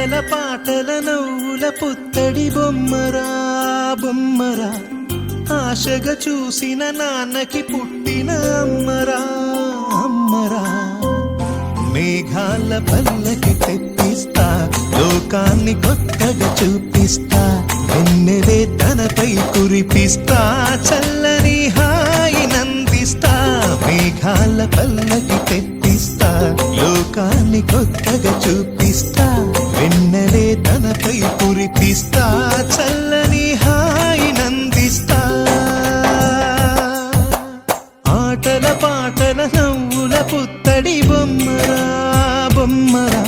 ఆటల పాటల నవ్వుల పుత్తడి బొమ్మరా బొమ్మరా, ఆశగా చూసిన నాన్నకి పుట్టిన అమ్మరా అమ్మరా. మేఘాల పల్లకి తెప్పిస్తా, లోకాన్ని కొత్తగా చూపిస్తా, వెన్నెలే తనపై కురిపిస్తా, చల్లని హాయి నందిస్తా. మేఘాల పల్లకి తెప్పిస్తా, లోకాన్ని కొత్తగా చూపిస్తా, వెన్నెలే తనపై కురిపిస్తా, చల్లని హాయి నందిస్తా. ఆటల పాటల నవ్వుల పుత్తడి బొమ్మరా బొమ్మరా,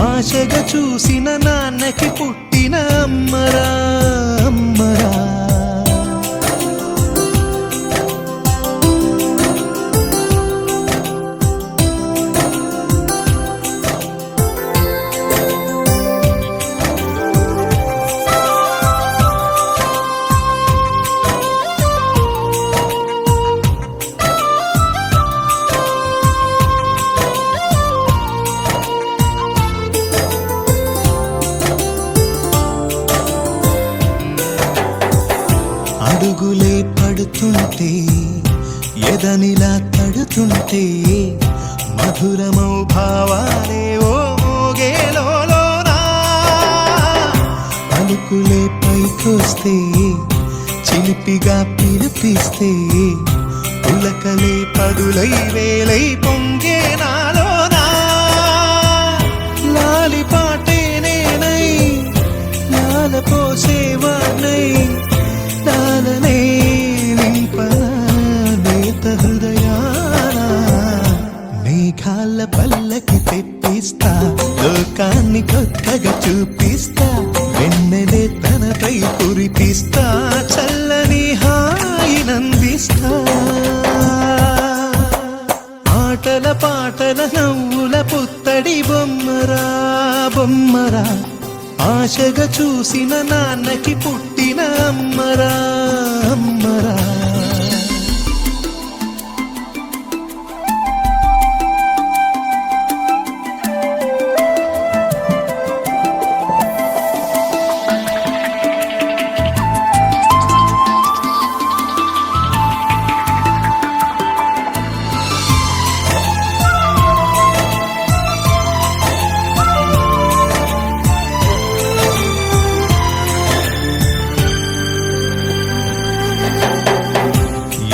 ఆశగా చూసిన నాన్నకి పుట్టిన అమ్మరా అమ్మరా. అడుగులే పడుతుంటే ఎదనిలా తడుతుంటే, మధురమౌ భావాలే ఓ మోగేలోనా. పలుకులే పైకొస్తే చిలిపిగా పిలిపిస్తే, పులకలే పదులై వేలై పొంగే నాలోనా. లాలి పాటే నేనై లాల పోసేవాణ్ణై, లాలనే నింపనా నేత హృదయాన. మేఘాల పల్లకి తెప్పిస్తా, లోకాన్ని కొత్తగా చూపిస్తా, వెన్నెలే తనపై కురిపిస్తా, చల్లని హాయి నందిస్తా. ఆటల పాటల నవ్వుల పుత్తడి బొమ్మరా బొమ్మరా, ఆశగా చూసిన నాన్నకి పుట్టిన అమ్మరా అమ్మరా.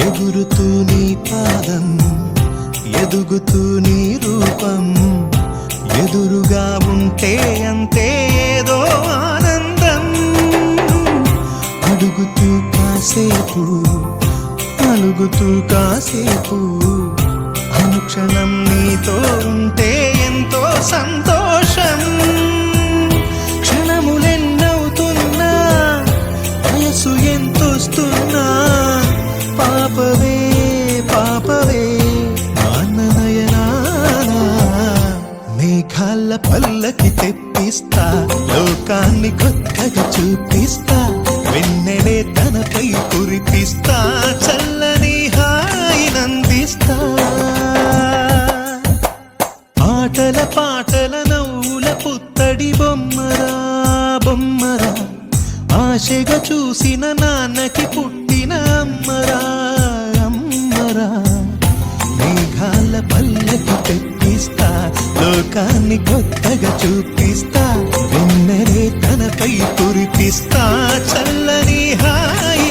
ఎగురుతూ నీ పాదం, ఎదుగుతూ నీ రూపం, ఎదురుగా ఉంటే అంతే ఏదో ఆనందం. అడుగుతూ కాసేపు, అలుగుతూ కాసేపు, అనుక్షణం నీతో ఉంటే ఎంతో సంతోషం. క్షణములెన్నవుతున్నా, వయసు ఎంతొస్తున్నా, పాపవే పాపవే నాన్ననయనానా. మేఘాల పల్లకి తెప్పిస్తా, లోకాన్ని కొత్తగా చూపిస్తా, వెన్నెలే తనపై కురిపిస్తా, చల్లని హాయి నందిస్తా. ఆటల పాటల నవ్వుల పుత్తడి బొమ్మరా బొమ్మరా, ఆశగా చూసిన నాన్నకి పుట్టిన అమ్మరా అమ్మరా. మేఘాల పల్లకి తెప్పిస్తా, లోకాన్ని కొత్తగా చూపిస్తా, వెన్నెలే తనపై కురిపిస్తా, చల్లని హాయి